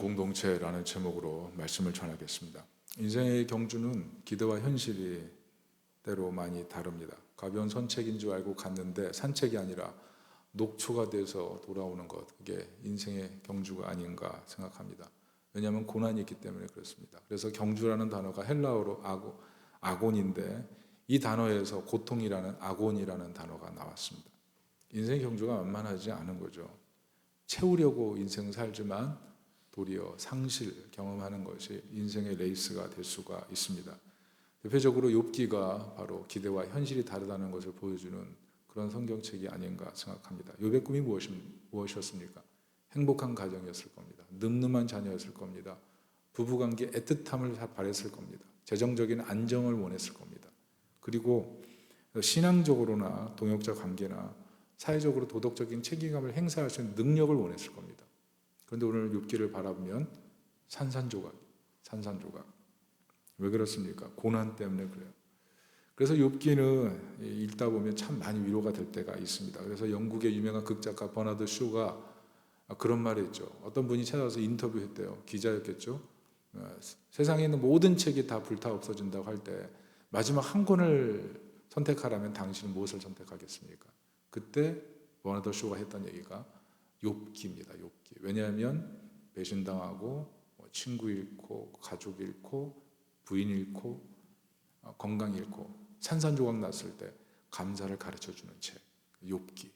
공동체라는 제목으로 말씀을 전하겠습니다. 인생의 경주는 기대와 현실이 때로 많이 다릅니다. 가벼운 산책인 줄 알고 갔는데 산책이 아니라 녹초가 돼서 돌아오는 것, 그게 인생의 경주가 아닌가 생각합니다. 왜냐하면 고난이 있기 때문에 그렇습니다. 그래서 경주라는 단어가 헬라어로 아곤인데 이 단어에서 고통이라는 아곤이라는 단어가 나왔습니다. 인생의 경주가 만만하지 않은 거죠. 채우려고 인생 살지만 도리어 상실 경험하는 것이 인생의 레이스가 될 수가 있습니다. 대표적으로 욥기가 바로 기대와 현실이 다르다는 것을 보여주는 그런 성경책이 아닌가 생각합니다. 욥의 꿈이 무엇이었습니까? 행복한 가정이었을 겁니다. 늠름한 자녀였을 겁니다. 부부관계 애틋함을 바랬을 겁니다. 재정적인 안정을 원했을 겁니다. 그리고 신앙적으로나 동역자 관계나 사회적으로 도덕적인 책임감을 행사할 수 있는 능력을 원했을 겁니다. 그런데 오늘 욥기를 바라보면 산산조각. 왜 그렇습니까? 고난 때문에 그래요. 그래서 욥기는 읽다 보면 참 많이 위로가 될 때가 있습니다. 그래서 영국의 유명한 극작가 버나드 쇼가 그런 말을 했죠. 어떤 분이 찾아와서 인터뷰했대요. 기자였겠죠. 세상에 있는 모든 책이 다 불타 없어진다고 할 때 마지막 한 권을 선택하라면 당신은 무엇을 선택하겠습니까? 그때 버나드 쇼가 했던 얘기가 욥기입니다. 욥기. 왜냐하면 배신당하고 친구 잃고 가족 잃고 부인 잃고 건강 잃고 산산조각 났을 때 감사를 가르쳐주는 책 욥기.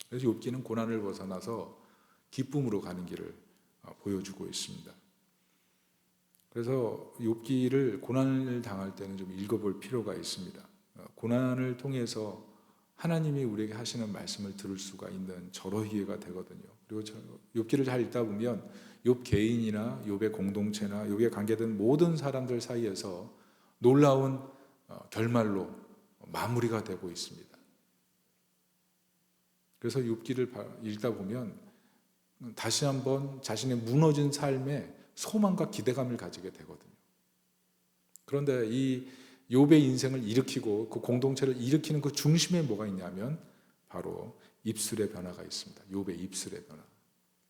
그래서 욥기는 고난을 벗어나서 기쁨으로 가는 길을 보여주고 있습니다. 그래서 욥기를 고난을 당할 때는 좀 읽어볼 필요가 있습니다. 고난을 통해서 하나님이 우리에게 하시는 말씀을 들을 수가 있는 절호기회가 되거든요. 그리고 욥기를 잘 읽다 보면 욥 개인이나 욥의 공동체나 욥에 관계된 모든 사람들 사이에서 놀라운 결말로 마무리가 되고 있습니다. 그래서 욥기를 읽다 보면 다시 한번 자신의 무너진 삶에 소망과 기대감을 가지게 되거든요. 그런데 이 욥의 인생을 일으키고 그 공동체를 일으키는 그 중심에 뭐가 있냐면 바로 입술의 변화가 있습니다. 욥의 입술의 변화.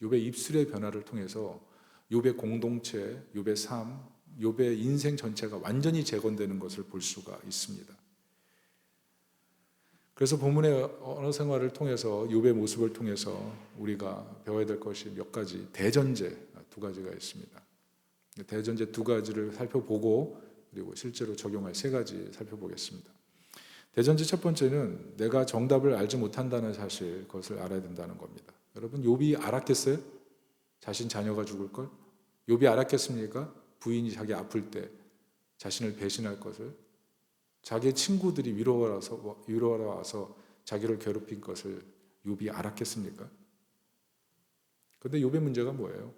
욥의 입술의 변화를 통해서 욥의 공동체, 욥의 삶, 욥의 인생 전체가 완전히 재건되는 것을 볼 수가 있습니다. 그래서 본문의 언어 생활을 통해서 욥의 모습을 통해서 우리가 배워야 될 것이 몇 가지, 대전제 두 가지가 있습니다. 대전제 두 가지를 살펴보고 그리고 실제로 적용할 세 가지 살펴보겠습니다. 대전제 첫 번째는 내가 정답을 알지 못한다는 사실, 그것을 알아야 된다는 겁니다. 여러분, 욥이 알았겠어요? 자신 자녀가 죽을 걸? 욥이 알았겠습니까? 부인이 자기 아플 때 자신을 배신할 것을, 자기의 친구들이 위로하러 와서 자기를 괴롭힌 것을 욥이 알았겠습니까? 그런데 욥의 문제가 뭐예요?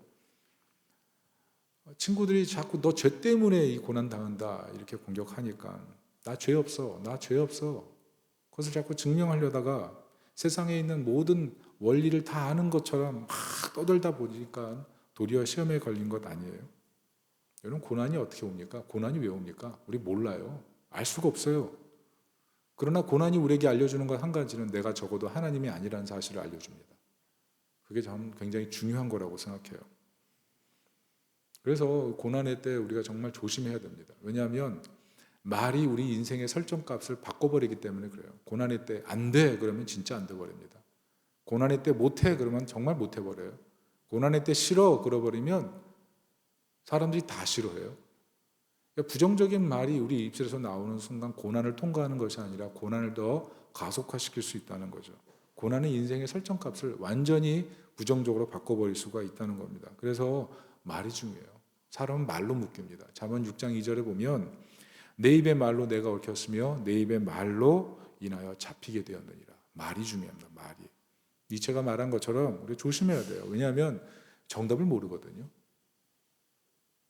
친구들이 자꾸 너 죄 때문에 이 고난 당한다 이렇게 공격하니까 나 죄 없어. 그것을 자꾸 증명하려다가 세상에 있는 모든 원리를 다 아는 것처럼 막 떠들다 보니까 도리어 시험에 걸린 것 아니에요? 여러분, 고난이 어떻게 옵니까? 고난이 왜 옵니까? 우리 몰라요. 알 수가 없어요. 그러나 고난이 우리에게 알려주는 것 한 가지는 내가 적어도 하나님이 아니라는 사실을 알려줍니다. 그게 저는 굉장히 중요한 거라고 생각해요. 그래서 고난의 때 우리가 정말 조심해야 됩니다. 왜냐하면 말이 우리 인생의 설정값을 바꿔버리기 때문에 그래요. 고난의 때 안 돼 그러면 진짜 안 돼버립니다. 고난의 때 못해 그러면 정말 못해버려요. 고난의 때 싫어 그러버리면 사람들이 다 싫어해요. 그러니까 부정적인 말이 우리 입술에서 나오는 순간 고난을 통과하는 것이 아니라 고난을 더 가속화시킬 수 있다는 거죠. 고난은 인생의 설정값을 완전히 부정적으로 바꿔버릴 수가 있다는 겁니다. 그래서 말이 중요해요. 사람은 말로 묶입니다. 잠언 6장 2절에 보면 내 입의 말로 내가 얽혔으며 내 입의 말로 인하여 잡히게 되었느니라. 말이 중요합니다. 말이. 니체가 말한 것처럼 우리 조심해야 돼요. 왜냐하면 정답을 모르거든요.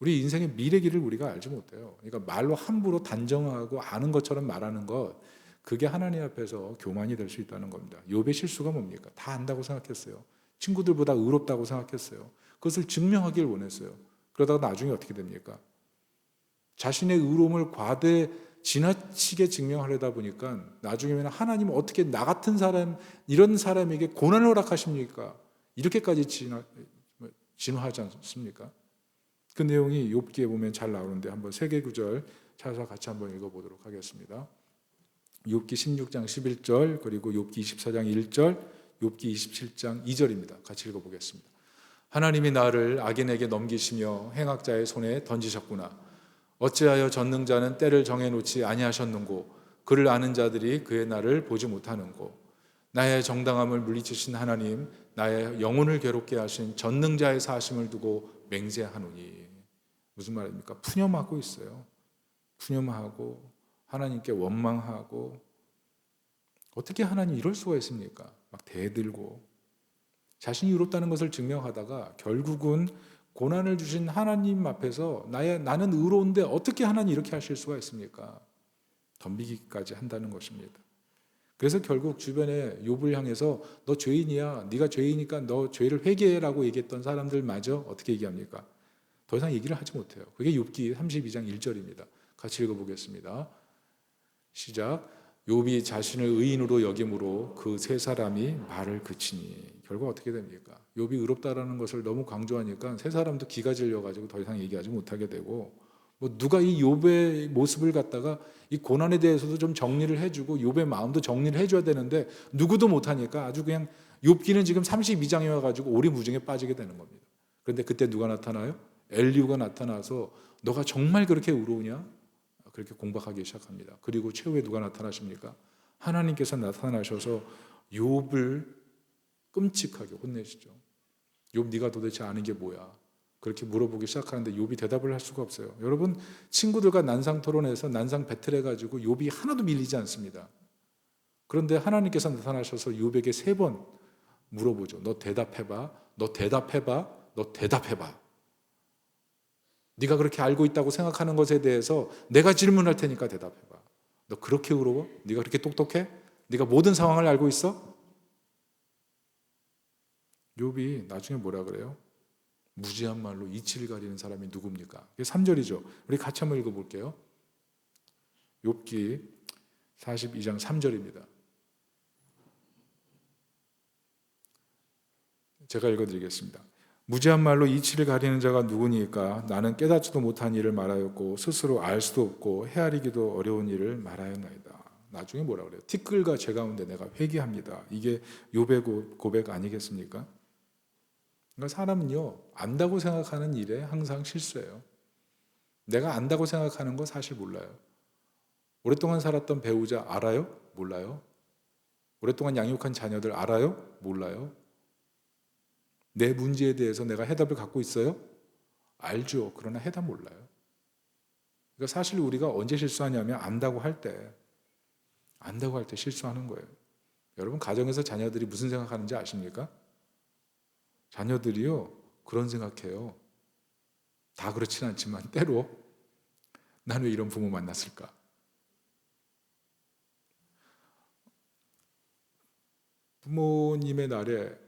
우리 인생의 미래길을 우리가 알지 못해요. 그러니까 말로 함부로 단정하고 아는 것처럼 말하는 것, 그게 하나님 앞에서 교만이 될 수 있다는 겁니다. 욥의 실수가 뭡니까? 다 안다고 생각했어요. 친구들보다 의롭다고 생각했어요. 그것을 증명하길 원했어요. 그러다가 나중에 어떻게 됩니까? 자신의 의로움을 지나치게 증명하려다 보니까 나중에는 하나님은 어떻게 나 같은 사람, 이런 사람에게 고난을 허락하십니까? 이렇게까지 진화하지 않습니까? 그 내용이 욥기에 보면 잘 나오는데 한번 세 개 구절 찾아서 같이 한번 읽어보도록 하겠습니다. 욥기 16장 11절, 그리고 욥기 24장 1절, 욥기 27장 2절입니다. 같이 읽어보겠습니다. 하나님이 나를 악인에게 넘기시며 행악자의 손에 던지셨구나. 어찌하여 전능자는 때를 정해놓지 아니하셨는고, 그를 아는 자들이 그의 날을 보지 못하는고. 나의 정당함을 물리치신 하나님, 나의 영혼을 괴롭게 하신 전능자의 사심을 두고 맹세하노니. 무슨 말입니까? 푸념하고 있어요. 푸념하고 하나님께 원망하고. 어떻게 하나님 이럴 수가 있습니까? 막 대들고 자신이 의롭다는 것을 증명하다가 결국은 고난을 주신 하나님 앞에서 나는 의로운데 어떻게 하나님 이렇게 하실 수가 있습니까? 덤비기까지 한다는 것입니다. 그래서 결국 주변에 욥을 향해서 너 죄인이야, 네가 죄인이니까 너 죄를 회개해라고 얘기했던 사람들마저 어떻게 얘기합니까? 더 이상 얘기를 하지 못해요. 그게 욥기 32장 1절입니다. 같이 읽어보겠습니다. 시작. 욥이 자신을 의인으로 여김으로 그 세 사람이 말을 그치니. 결국 어떻게 됩니까? 욥이 의롭다라는 것을 너무 강조하니까 세 사람도 기가 질려가지고 더 이상 얘기하지 못하게 되고, 뭐 누가 이 욥의 모습을 갖다가 이 고난에 대해서도 좀 정리를 해주고 욥의 마음도 정리를 해줘야 되는데 누구도 못하니까 아주 그냥 욥기는 지금 32장에 와가지고 오리무중에 빠지게 되는 겁니다. 그런데 그때 누가 나타나요? 엘리후가 나타나서 너가 정말 그렇게 의로우냐? 그렇게 공박하기 시작합니다. 그리고 최후에 누가 나타나십니까? 하나님께서 나타나셔서 욥을 끔찍하게 혼내시죠. 욥 네가 도대체 아는 게 뭐야? 그렇게 물어보기 시작하는데 욥이 대답을 할 수가 없어요. 여러분, 친구들과 난상 토론에서 난상 배틀해가지고 욥이 하나도 밀리지 않습니다. 그런데 하나님께서 나타나셔서 욥에게 3번 물어보죠. 너 대답해봐, 너 대답해봐, 너 대답해봐. 네가 그렇게 알고 있다고 생각하는 것에 대해서 내가 질문할 테니까 대답해봐. 너 그렇게 의로워? 네가 그렇게 똑똑해? 네가 모든 상황을 알고 있어? 욥이 나중에 뭐라 그래요? 무지한 말로 이치를 가리는 사람이 누굽니까? 이게 3절이죠. 우리 같이 한번 읽어볼게요. 욥기 42장 3절입니다. 제가 읽어드리겠습니다. 무지한 말로 이치를 가리는 자가 누구니까? 나는 깨닫지도 못한 일을 말하였고 스스로 알 수도 없고 헤아리기도 어려운 일을 말하였나이다. 나중에 뭐라 그래요? 티끌과 제 가운데 내가 회개합니다. 이게 욥의 고백 아니겠습니까? 그러니까 사람은요, 안다고 생각하는 일에 항상 실수해요. 내가 안다고 생각하는 거 사실 몰라요. 오랫동안 살았던 배우자 알아요? 몰라요. 오랫동안 양육한 자녀들 알아요? 몰라요. 내 문제에 대해서 내가 해답을 갖고 있어요? 알죠. 그러나 해답 몰라요. 그러니까 사실 우리가 언제 실수하냐면 안다고 할 때 실수하는 거예요. 여러분, 가정에서 자녀들이 무슨 생각하는지 아십니까? 자녀들이요, 그런 생각해요. 다 그렇진 않지만 때로 난 왜 이런 부모 만났을까? 부모님의 날에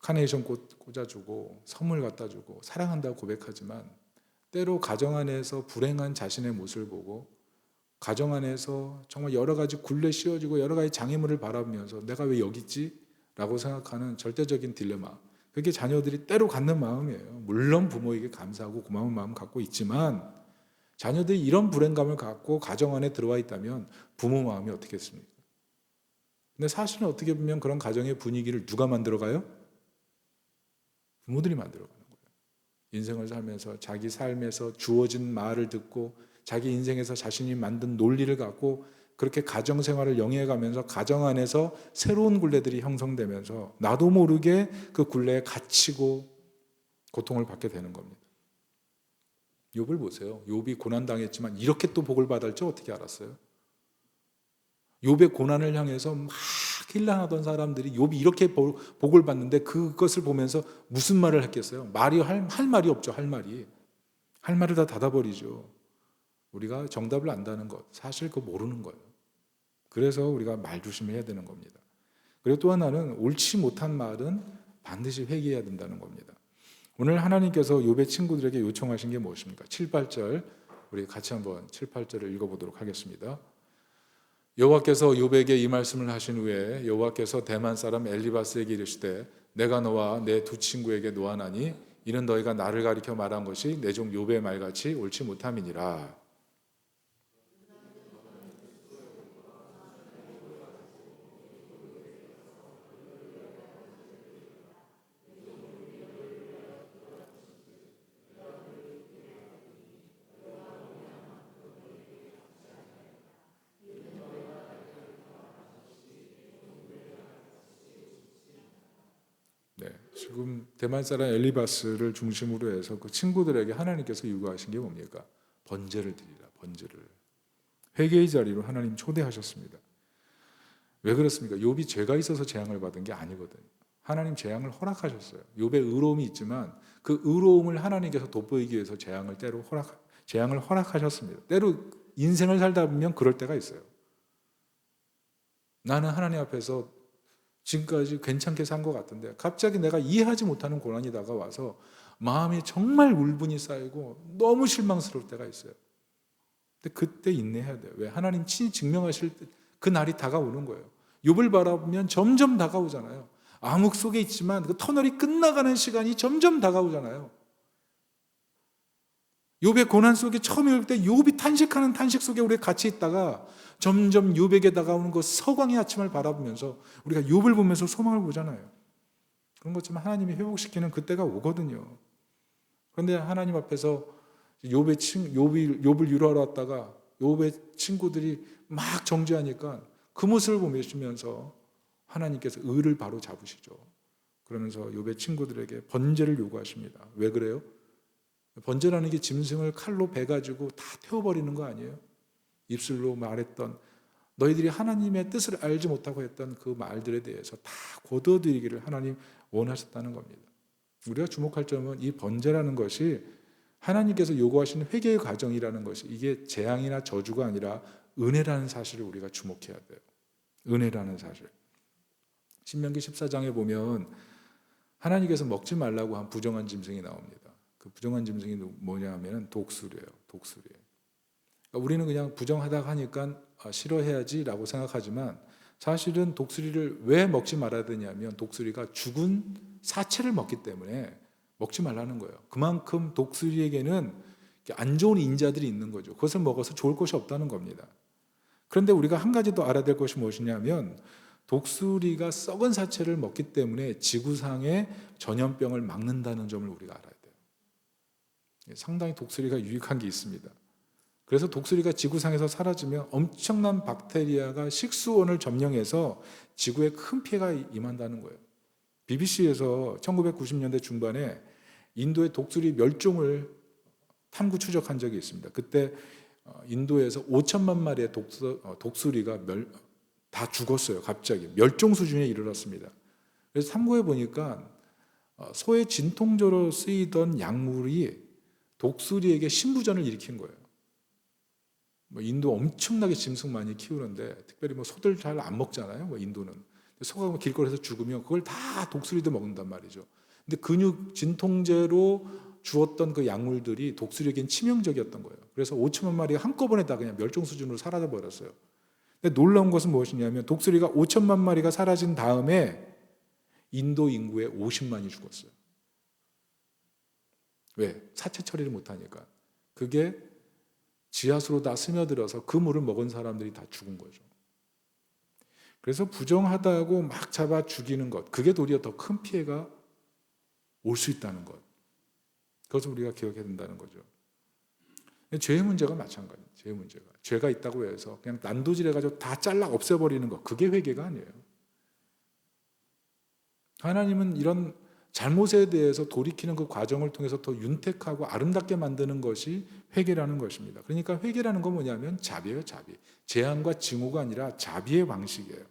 카네이션 꽃 꽂아주고 선물 갖다 주고 사랑한다고 고백하지만 때로 가정 안에서 불행한 자신의 모습을 보고 가정 안에서 정말 여러 가지 굴레 씌워지고 여러 가지 장애물을 바라보면서 내가 왜 여기 있지? 라고 생각하는 절대적인 딜레마, 그게 자녀들이 때로 갖는 마음이에요. 물론 부모에게 감사하고 고마운 마음 갖고 있지만 자녀들이 이런 불행감을 갖고 가정 안에 들어와 있다면 부모 마음이 어떻겠습니까? 근데 사실은 어떻게 보면 그런 가정의 분위기를 누가 만들어가요? 부모들이 만들어가는 거예요. 인생을 살면서 자기 삶에서 주어진 말을 듣고 자기 인생에서 자신이 만든 논리를 갖고 그렇게 가정생활을 영위해가면서 가정 안에서 새로운 굴레들이 형성되면서 나도 모르게 그 굴레에 갇히고 고통을 받게 되는 겁니다. 욥을 보세요. 욥이 고난당했지만 이렇게 또 복을 받을 줄 어떻게 알았어요? 욥의 고난을 향해서 막 힐난하던 사람들이 욥이 이렇게 복을 받는데 그것을 보면서 무슨 말을 했겠어요? 할 말이 없죠. 할 말을 다 닫아버리죠. 우리가 정답을 안다는 것, 사실 그거 모르는 거예요. 그래서 우리가 말 조심해야 되는 겁니다. 그리고 또 하나는 옳지 못한 말은 반드시 회개해야 된다는 겁니다. 오늘 하나님께서 욥의 친구들에게 요청하신 게 무엇입니까? 7, 8절 우리 같이 한번 7, 8절을 읽어보도록 하겠습니다. 여호와께서 욥에게 이 말씀을 하신 후에 여호와께서 대만 사람 엘리바스에게 이르시되 내가 너와 내 두 친구에게 노하나니 이는 너희가 나를 가리켜 말한 것이 내 종 욥의 말같이 옳지 못함이니라. 네, 지금 대만 사람 엘리바스를 중심으로 해서 그 친구들에게 하나님께서 요구하신 게 뭡니까? 번제를 드리라, 번제를. 회개의 자리로 하나님 초대하셨습니다. 왜 그렇습니까? 욥이 죄가 있어서 재앙을 받은 게 아니거든요. 하나님 재앙을 허락하셨어요. 욥의 의로움이 있지만 그 의로움을 하나님께서 돋보이기 위해서 재앙을 허락하셨습니다. 때로 인생을 살다 보면 그럴 때가 있어요. 나는 하나님 앞에서 지금까지 괜찮게 산 것 같은데 갑자기 내가 이해하지 못하는 고난이 다가와서 마음이 정말 울분이 쌓이고 너무 실망스러울 때가 있어요. 근데 그때 인내해야 돼요. 왜? 하나님 친히 증명하실 그 날이 다가오는 거예요. 욥을 바라보면 점점 다가오잖아요. 암흑 속에 있지만 그 터널이 끝나가는 시간이 점점 다가오잖아요. 욥의 고난 속에 처음 읽을 때 욥이 탄식하는 탄식 속에 우리가 같이 있다가 점점 욥에게 다가오는 그 서광의 아침을 바라보면서 우리가 욥을 보면서 소망을 보잖아요. 그런 것처럼 하나님이 회복시키는 그때가 오거든요. 그런데 하나님 앞에서 욥을 유로하러 왔다가 욥의 친구들이 막 정죄하니까 그 모습을 보시면서 하나님께서 의를 바로 잡으시죠. 그러면서 욥의 친구들에게 번제를 요구하십니다. 왜 그래요? 번제라는 게 짐승을 칼로 베가지고 다 태워버리는 거 아니에요? 입술로 말했던 너희들이 하나님의 뜻을 알지 못하고 했던 그 말들에 대해서 다 거둬들이기를 하나님 원하셨다는 겁니다. 우리가 주목할 점은 이 번제라는 것이 하나님께서 요구하시는 회개의 과정이라는 것이 이게 재앙이나 저주가 아니라 은혜라는 사실을 우리가 주목해야 돼요. 은혜라는 사실. 신명기 14장에 보면 하나님께서 먹지 말라고 한 부정한 짐승이 나옵니다. 그 부정한 짐승이 뭐냐면 독수리예요. 독수리. 그러니까 우리는 그냥 부정하다고 하니까 싫어해야지라고 생각하지만 사실은 독수리를 왜 먹지 말아야 되냐면 독수리가 죽은 사체를 먹기 때문에 먹지 말라는 거예요. 그만큼 독수리에게는 안 좋은 인자들이 있는 거죠. 그것을 먹어서 좋을 것이 없다는 겁니다. 그런데 우리가 한 가지 더 알아야 될 것이 무엇이냐면 독수리가 썩은 사체를 먹기 때문에 지구상의 전염병을 막는다는 점을 우리가 알아야 돼요. 상당히 독수리가 유익한 게 있습니다. 그래서 독수리가 지구상에서 사라지면 엄청난 박테리아가 식수원을 점령해서 지구에 큰 피해가 임한다는 거예요. BBC에서 1990년대 중반에 인도의 독수리 멸종을 탐구 추적한 적이 있습니다. 그때 인도에서 5천만 마리의 독수리가 다 죽었어요. 갑자기 멸종 수준에 이르렀습니다. 그래서 탐구해 보니까 소의 진통제로 쓰이던 약물이 독수리에게 신부전을 일으킨 거예요. 인도 엄청나게 짐승 많이 키우는데 특별히 소들 잘 안 먹잖아요. 인도는 소가 길거리에서 죽으면 그걸 다 독수리도 먹는단 말이죠. 근데 근육 진통제로 주었던 그 약물들이 독수리에겐 치명적이었던 거예요. 그래서 5천만 마리가 한꺼번에 다 그냥 멸종 수준으로 사라져 버렸어요. 근데 놀라운 것은 무엇이냐면 독수리가 5천만 마리가 사라진 다음에 인도 인구의 50만이 죽었어요. 왜? 사체 처리를 못하니까. 그게 지하수로 다 스며들어서 그 물을 먹은 사람들이 다 죽은 거죠. 그래서 부정하다고 막 잡아 죽이는 것, 그게 도리어 더 큰 피해가 올 수 있다는 것. 그것을 우리가 기억해야 된다는 거죠. 죄의 문제가 마찬가지예요. 죄의 문제가. 죄가 있다고 해서 그냥 난도질해가지고 다 잘라 없애버리는 것, 그게 회개가 아니에요. 하나님은 이런 잘못에 대해서 돌이키는 그 과정을 통해서 더 윤택하고 아름답게 만드는 것이 회개라는 것입니다. 그러니까 회개라는 건 뭐냐면 자비예요, 자비. 재앙과 징후가 아니라 자비의 방식이에요.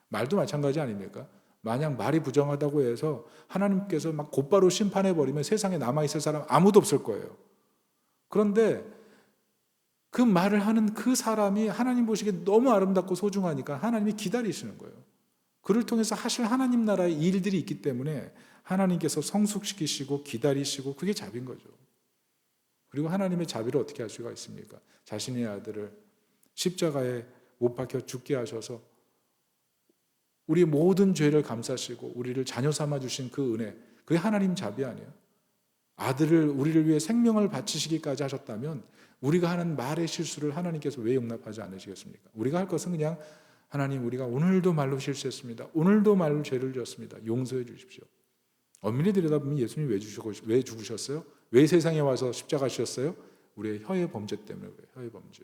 말도 마찬가지 아닙니까? 만약 말이 부정하다고 해서 하나님께서 막 곧바로 심판해버리면 세상에 남아있을 사람 아무도 없을 거예요. 그런데 그 말을 하는 그 사람이 하나님 보시기에 너무 아름답고 소중하니까 하나님이 기다리시는 거예요. 그를 통해서 하실 하나님 나라의 일들이 있기 때문에 하나님께서 성숙시키시고 기다리시고 그게 자비인 거죠. 그리고 하나님의 자비를 어떻게 할 수가 있습니까? 자신의 아들을 십자가에 못 박혀 죽게 하셔서 우리 모든 죄를 감사시고 우리를 자녀 삼아 주신 그 은혜, 그게 하나님 자비 아니에요? 아들을 우리를 위해 생명을 바치시기까지 하셨다면 우리가 하는 말의 실수를 하나님께서 왜 용납하지 않으시겠습니까? 우리가 할 것은 그냥 하나님, 우리가 오늘도 말로 실수했습니다. 오늘도 말로 죄를 지었습니다. 용서해 주십시오. 엄밀히 들여다보면 예수님 왜 죽으셨어요? 왜 세상에 와서 십자가 지셨어요? 우리의 혀의 범죄 때문에 그래요. 혀의 범죄.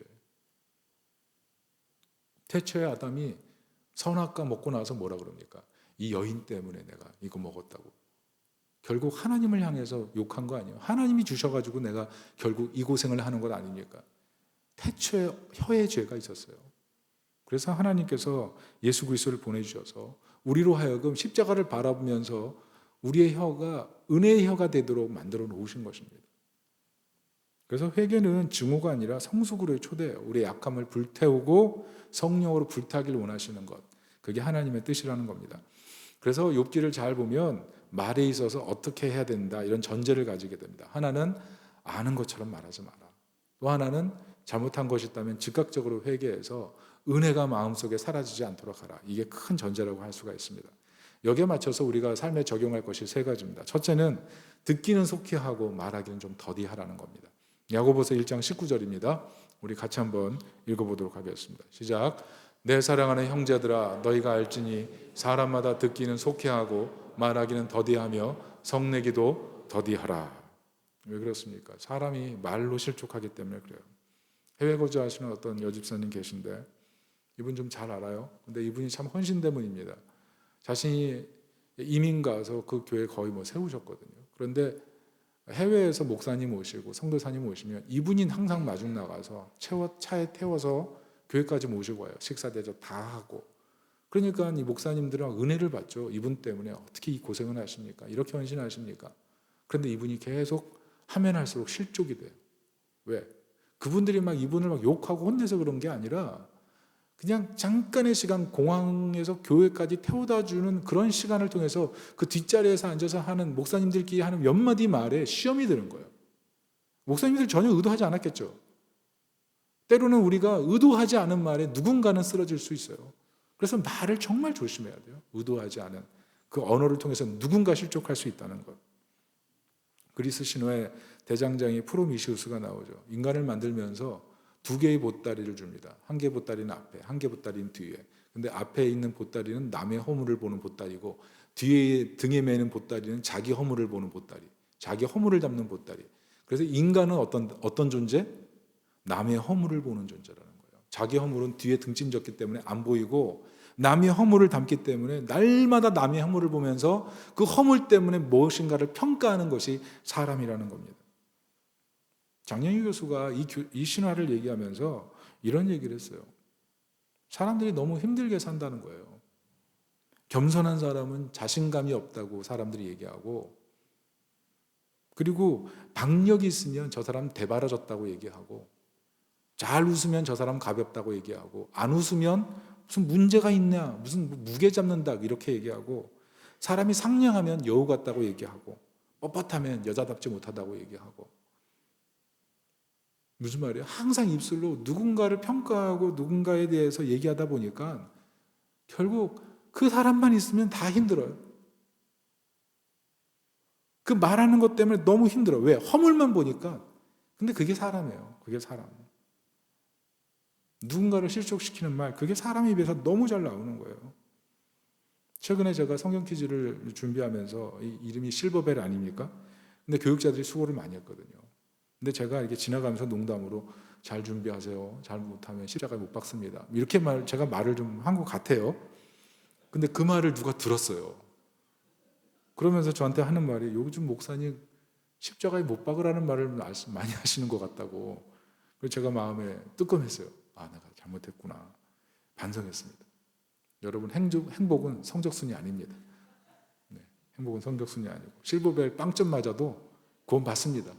태초에 아담이 선악과 먹고 나서 뭐라 그럽니까? 이 여인 때문에 내가 이거 먹었다고. 결국 하나님을 향해서 욕한 거 아니에요. 하나님이 주셔가지고 내가 결국 이 고생을 하는 것 아닙니까? 태초에 혀의 죄가 있었어요. 그래서 하나님께서 예수 그리스도를 보내주셔서 우리로 하여금 십자가를 바라보면서 우리의 혀가 은혜의 혀가 되도록 만들어 놓으신 것입니다. 그래서 회개는 증오가 아니라 성숙으로의 초대예요. 우리의 약함을 불태우고 성령으로 불타기를 원하시는 것. 그게 하나님의 뜻이라는 겁니다. 그래서 욥기를 잘 보면 말에 있어서 어떻게 해야 된다 이런 전제를 가지게 됩니다. 하나는 아는 것처럼 말하지 마라. 또 하나는 잘못한 것이 있다면 즉각적으로 회개해서 은혜가 마음속에 사라지지 않도록 하라. 이게 큰 전제라고 할 수가 있습니다. 여기에 맞춰서 우리가 삶에 적용할 것이 세 가지입니다. 첫째는 듣기는 속히 하고 말하기는 좀 더디하라는 겁니다. 야고보서 1장 19절입니다. 우리 같이 한번 읽어보도록 하겠습니다. 시작. 내 사랑하는 형제들아 너희가 알지니 사람마다 듣기는 속히 하고 말하기는 더디하며 성내기도 더디하라. 왜 그렇습니까? 사람이 말로 실족하기 때문에 그래요. 해외 거주하시는 어떤 여집사님 계신데 이분 좀 잘 알아요. 근데 이분이 참 헌신된 분입니다. 자신이 이민 가서 그 교회 거의 세우셨거든요. 그런데 해외에서 목사님 오시고 성도사님 오시면 이분이 항상 마중 나가서 차에 태워서 교회까지 모시고 와요. 식사 대접 다 하고. 그러니까 이 목사님들은 은혜를 받죠. 이분 때문에 어떻게 이 고생을 하십니까? 이렇게 헌신하십니까? 그런데 이분이 계속 하면 할수록 실족이 돼요. 왜? 그분들이 이분을 욕하고 혼내서 그런 게 아니라 그냥 잠깐의 시간 공항에서 교회까지 태워다 주는 그런 시간을 통해서 그 뒷자리에서 앉아서 하는 목사님들끼리 하는 몇 마디 말에 시험이 드는 거예요. 목사님들 전혀 의도하지 않았겠죠. 때로는 우리가 의도하지 않은 말에 누군가는 쓰러질 수 있어요. 그래서 말을 정말 조심해야 돼요. 의도하지 않은 그 언어를 통해서 누군가 실족할 수 있다는 것. 그리스 신화에 대장장이 프로미시우스가 나오죠. 인간을 만들면서 두 개의 보따리를 줍니다. 한 개 보따리는 앞에, 한 개 보따리는 뒤에. 근데 앞에 있는 보따리는 남의 허물을 보는 보따리고 뒤에 등에 매는 보따리는 자기 허물을 보는 보따리. 자기 허물을 담는 보따리. 그래서 인간은 어떤 존재? 남의 허물을 보는 존재라는 거예요. 자기 허물은 뒤에 등짐졌기 때문에 안 보이고 남의 허물을 담기 때문에 날마다 남의 허물을 보면서 그 허물 때문에 무엇인가를 평가하는 것이 사람이라는 겁니다. 장영희 교수가 이 신화를 얘기하면서 이런 얘기를 했어요. 사람들이 너무 힘들게 산다는 거예요. 겸손한 사람은 자신감이 없다고 사람들이 얘기하고, 그리고 박력이 있으면 저 사람 대바라졌다고 얘기하고, 잘 웃으면 저 사람 가볍다고 얘기하고, 안 웃으면 무슨 문제가 있냐, 무슨 무게 잡는다 이렇게 얘기하고, 사람이 상냥하면 여우 같다고 얘기하고, 뻣뻣하면 여자답지 못하다고 얘기하고. 무슨 말이에요? 항상 입술로 누군가를 평가하고 누군가에 대해서 얘기하다 보니까 결국 그 사람만 있으면 다 힘들어요. 그 말하는 것 때문에 너무 힘들어요. 왜? 허물만 보니까. 근데 그게 사람이에요. 그게 사람. 누군가를 실족시키는 말, 그게 사람 입에서 너무 잘 나오는 거예요. 최근에 제가 성경 퀴즈를 준비하면서 이름이 실버벨 아닙니까? 근데 교육자들이 수고를 많이 했거든요. 근데 제가 이렇게 지나가면서 농담으로 잘 준비하세요. 잘 못하면 십자가에 못 박습니다. 이렇게 제가 말을 좀 한 것 같아요. 근데 그 말을 누가 들었어요. 그러면서 저한테 하는 말이 요즘 목사님 십자가에 못 박으라는 말을 많이 하시는 것 같다고. 그래서 제가 마음에 뜨끔했어요. 아, 내가 잘못했구나. 반성했습니다. 여러분, 행복은 성적순이 아닙니다. 네, 행복은 성적순이 아니고 실버벨 빵점 맞아도 구원 받습니다.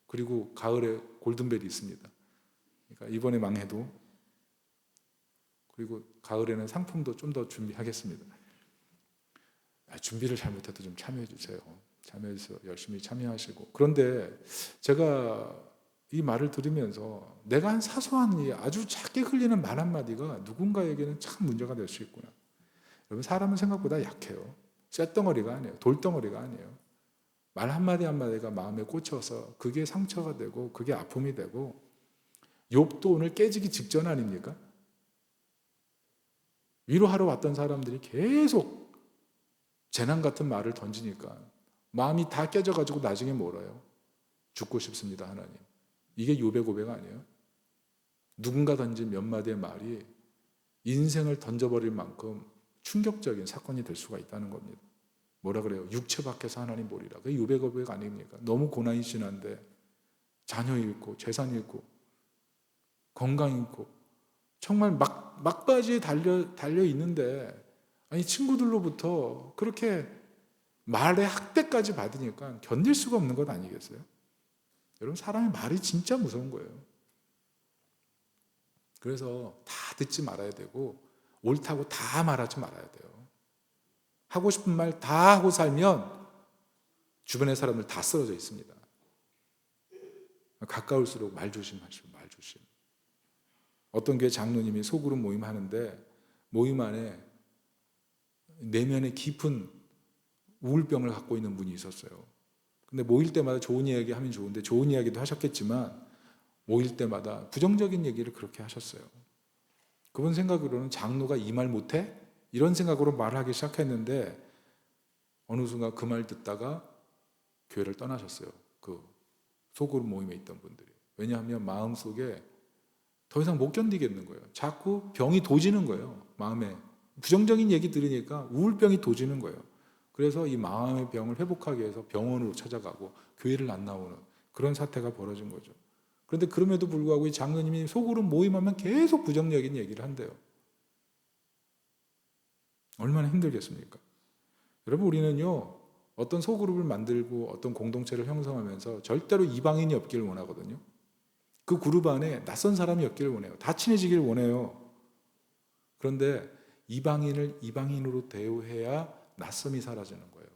그리고 가을에 골든벨이 있습니다. 그러니까 이번에 망해도, 그리고 가을에는 상품도 좀 더 준비하겠습니다. 준비를 잘못해도 좀 참여해 주세요. 참여해서 열심히 참여하시고. 그런데 제가 이 말을 들으면서 내가 한 사소한 아주 작게 흘리는 말 한마디가 누군가에게는 참 문제가 될 수 있구나. 여러분, 사람은 생각보다 약해요. 쇳덩어리가 아니에요. 돌덩어리가 아니에요. 말 한마디 한마디가 마음에 꽂혀서 그게 상처가 되고 그게 아픔이 되고, 욥도 오늘 깨지기 직전 아닙니까? 위로하러 왔던 사람들이 계속 재난 같은 말을 던지니까 마음이 다 깨져가지고 나중에 뭐래요? 죽고 싶습니다, 하나님. 이게 욥의 고백 아니에요? 누군가 던진 몇 마디의 말이 인생을 던져버릴 만큼 충격적인 사건이 될 수가 있다는 겁니다. 뭐라 그래요? 육체 밖에서 하나님 보리라. 그게 욥의 고백 아닙니까? 너무 고난이 심한데 자녀 잃고 재산 잃고 건강 잃고 정말 막바지에 달려 있는데, 아니 친구들로부터 그렇게 말의 학대까지 받으니까 견딜 수가 없는 것 아니겠어요? 여러분, 사람의 말이 진짜 무서운 거예요. 그래서 다 듣지 말아야 되고 옳다고 다 말하지 말아야 돼요. 하고 싶은 말 다 하고 살면 주변의 사람들 다 쓰러져 있습니다. 가까울수록 말 조심하시고, 말 조심. 어떤 교회 장로님이 소그룹 모임 하는데 모임 안에 내면에 깊은 우울병을 갖고 있는 분이 있었어요. 근데 모일 때마다 좋은 이야기 하면 좋은데, 좋은 이야기도 하셨겠지만 모일 때마다 부정적인 얘기를 그렇게 하셨어요. 그분 생각으로는 장로가 이 말 못해? 이런 생각으로 말하기 시작했는데 어느 순간 그 말 듣다가 교회를 떠나셨어요. 그 소그룹 모임에 있던 분들이. 왜냐하면 마음속에 더 이상 못 견디겠는 거예요. 자꾸 병이 도지는 거예요. 마음에 부정적인 얘기 들으니까 우울병이 도지는 거예요. 그래서 이 마음의 병을 회복하기 위해서 병원으로 찾아가고 교회를 안 나오는 그런 사태가 벌어진 거죠. 그런데 그럼에도 불구하고 이 장로님이 소그룹 모임하면 계속 부정적인 얘기를 한대요. 얼마나 힘들겠습니까? 여러분, 우리는요, 어떤 소그룹을 만들고 어떤 공동체를 형성하면서 절대로 이방인이 없기를 원하거든요. 그 그룹 안에 낯선 사람이 없기를 원해요. 다 친해지길 원해요. 그런데 이방인을 이방인으로 대우해야 낯섦이 사라지는 거예요.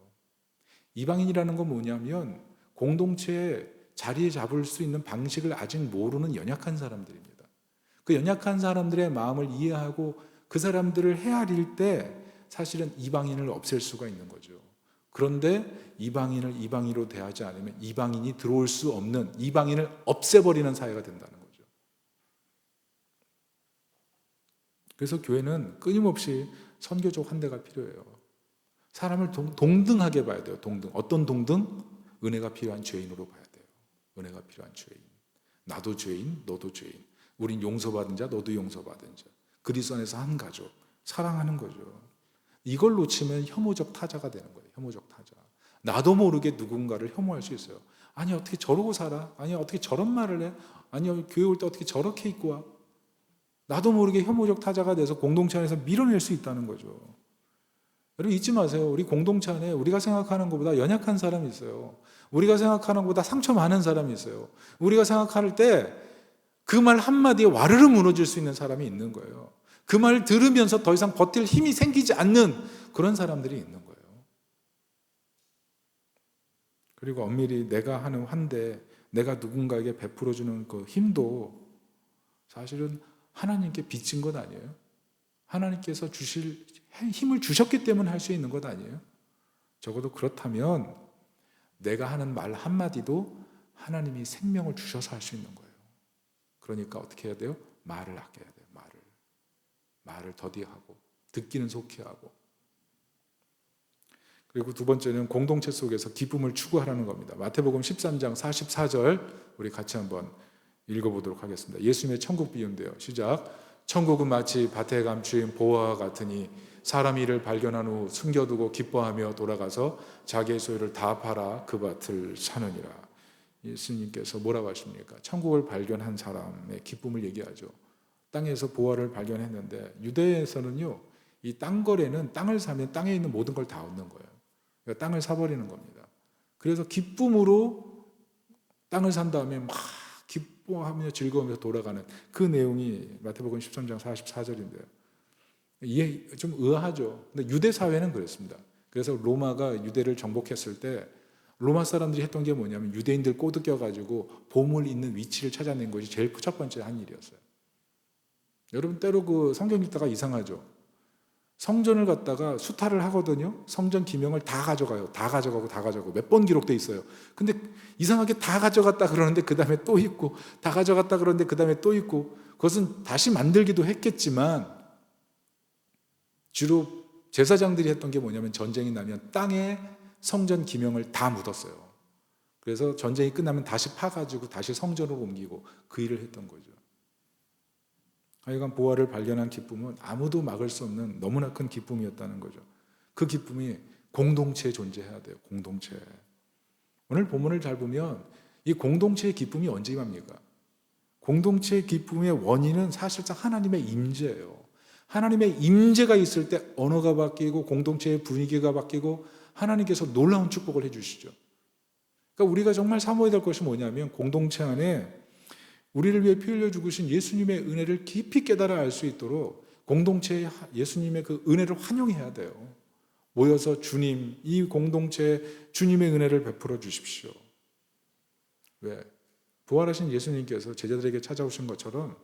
이방인이라는 건 뭐냐면 공동체에 자리에 잡을 수 있는 방식을 아직 모르는 연약한 사람들입니다. 그 연약한 사람들의 마음을 이해하고 그 사람들을 헤아릴 때 사실은 이방인을 없앨 수가 있는 거죠. 그런데 이방인을 이방인으로 대하지 않으면 이방인이 들어올 수 없는, 이방인을 없애버리는 사회가 된다는 거죠. 그래서 교회는 끊임없이 선교적 환대가 필요해요. 사람을 동등하게 봐야 돼요. 동등. 어떤 동등? 은혜가 필요한 죄인으로 봐야 돼요. 은혜가 필요한 죄인. 나도 죄인, 너도 죄인. 우린 용서받은 자, 너도 용서받은 자. 그리스도 안에서 한 가족. 사랑하는 거죠. 이걸 놓치면 혐오적 타자가 되는 거예요. 혐오적 타자. 나도 모르게 누군가를 혐오할 수 있어요. 아니, 어떻게 저러고 살아? 아니, 어떻게 저런 말을 해? 아니, 교회 올 때 어떻게 저렇게 입고 와? 나도 모르게 혐오적 타자가 돼서 공동체 안에서 밀어낼 수 있다는 거죠. 여러분, 잊지 마세요. 우리 공동체 안에 우리가 생각하는 것보다 연약한 사람이 있어요. 우리가 생각하는 것보다 상처 많은 사람이 있어요. 우리가 생각할 때 그 말 한마디에 와르르 무너질 수 있는 사람이 있는 거예요. 그 말 들으면서 더 이상 버틸 힘이 생기지 않는 그런 사람들이 있는 거예요. 그리고 엄밀히 내가 하는 환대, 내가 누군가에게 베풀어주는 그 힘도 사실은 하나님께 빚진 것 아니에요? 하나님께서 주실 힘을 주셨기 때문에 할 수 있는 것 아니에요? 적어도 그렇다면 내가 하는 말 한마디도 하나님이 생명을 주셔서 할 수 있는 거예요. 그러니까 어떻게 해야 돼요? 말을 아껴야 돼요. 말을 더디하고 듣기는 속히 하고. 그리고 두 번째는 공동체 속에서 기쁨을 추구하라는 겁니다. 마태복음 13장 44절 우리 같이 한번 읽어보도록 하겠습니다. 예수님의 천국 비유인데요. 시작. 천국은 마치 밭에 감추인 보화와 같으니 사람이 이를 발견한 후 숨겨두고 기뻐하며 돌아가서 자기의 소유를 다 팔아 그 밭을 사느니라. 예수님께서 뭐라고 하십니까? 천국을 발견한 사람의 기쁨을 얘기하죠. 땅에서 보화를 발견했는데 유대에서는요, 이 땅 거래는 땅을 사면 땅에 있는 모든 걸 다 얻는 거예요. 그러니까 땅을 사버리는 겁니다. 그래서 기쁨으로 땅을 산 다음에 막 기뻐하며 즐거우면서 돌아가는 그 내용이 마태복음 13장 44절인데요. 이해 좀 의아하죠. 근데 유대 사회는 그랬습니다. 그래서 로마가 유대를 정복했을 때 로마 사람들이 했던 게 뭐냐면 유대인들 꼬드겨가지고 보물 있는 위치를 찾아낸 것이 제일 첫 번째 한 일이었어요. 여러분, 때로 그 성경 읽다가 이상하죠. 성전을 갖다가 수탈을 하거든요. 성전 기명을 다 가져가요. 다 가져가고 몇 번 기록돼 있어요. 근데 이상하게 다 가져갔다 그러는데 그 다음에 또 있고, 다 가져갔다 그러는데 그 다음에 또 있고, 그것은 다시 만들기도 했겠지만 주로 제사장들이 했던 게 뭐냐면 전쟁이 나면 땅에 성전 기명을 다 묻었어요. 그래서 전쟁이 끝나면 다시 파가지고 다시 성전으로 옮기고 그 일을 했던 거죠. 하여간 보화를 발견한 기쁨은 아무도 막을 수 없는 너무나 큰 기쁨이었다는 거죠. 그 기쁨이 공동체에 존재해야 돼요. 공동체. 오늘 본문을 잘 보면 이 공동체의 기쁨이 언제 임합니까? 공동체의 기쁨의 원인은 사실상 하나님의 임재예요. 하나님의 임재가 있을 때 언어가 바뀌고 공동체의 분위기가 바뀌고 하나님께서 놀라운 축복을 해주시죠. 그러니까 우리가 정말 사모해야 될 것이 뭐냐면 공동체 안에 우리를 위해 피 흘려 죽으신 예수님의 은혜를 깊이 깨달아 알 수 있도록 공동체에 예수님의 그 은혜를 환영해야 돼요. 모여서 주님, 이 공동체에 주님의 은혜를 베풀어 주십시오. 왜? 부활하신 예수님께서 제자들에게 찾아오신 것처럼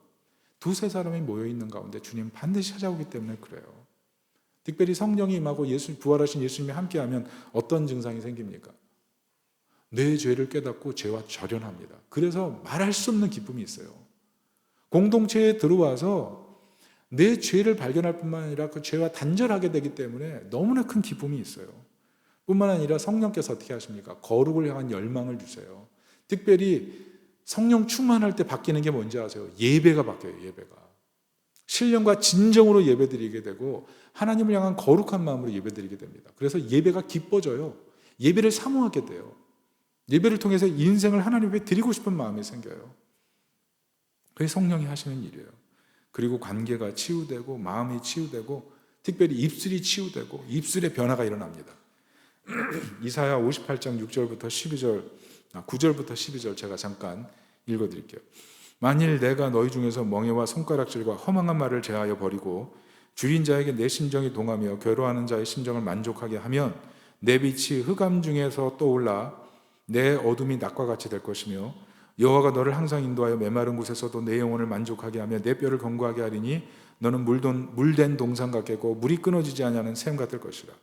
두세 사람이 모여있는 가운데 주님 반드시 찾아오기 때문에 그래요. 특별히 성령이 임하고 부활하신 예수님이 함께하면 어떤 증상이 생깁니까? 내 죄를 깨닫고 죄와 절연합니다. 그래서 말할 수 없는 기쁨이 있어요. 공동체에 들어와서 내 죄를 발견할 뿐만 아니라 그 죄와 단절하게 되기 때문에 너무나 큰 기쁨이 있어요. 뿐만 아니라 성령께서 어떻게 하십니까? 거룩을 향한 열망을 주세요. 특별히 성령 충만할 때 바뀌는 게 뭔지 아세요? 예배가 바뀌어요. 예배가. 신령과 진정으로 예배드리게 되고 하나님을 향한 거룩한 마음으로 예배드리게 됩니다. 그래서 예배가 기뻐져요. 예배를 사모하게 돼요. 예배를 통해서 인생을 하나님 앞에 드리고 싶은 마음이 생겨요. 그게 성령이 하시는 일이에요. 그리고 관계가 치유되고 마음이 치유되고 특별히 입술이 치유되고 입술의 변화가 일어납니다. 이사야 58장 6절부터 12절, 9절부터 12절 제가 잠깐 읽어드릴게요. 만일 내가 너희 중에서 멍에와 손가락질과 허망한 말을 제하여 버리고 줄인 자에게 내 심정이 동하며 괴로워하는 자의 심정을 만족하게 하면 내 빛이 흑암 중에서 떠올라 내 어둠이 낮과 같이 될 것이며 여호와가 너를 항상 인도하여 메마른 곳에서도 내 영혼을 만족하게 하며 내 뼈를 견고하게 하리니 너는 물된 동산 같겠고 물이 끊어지지 아니하는 샘 같을 것이라.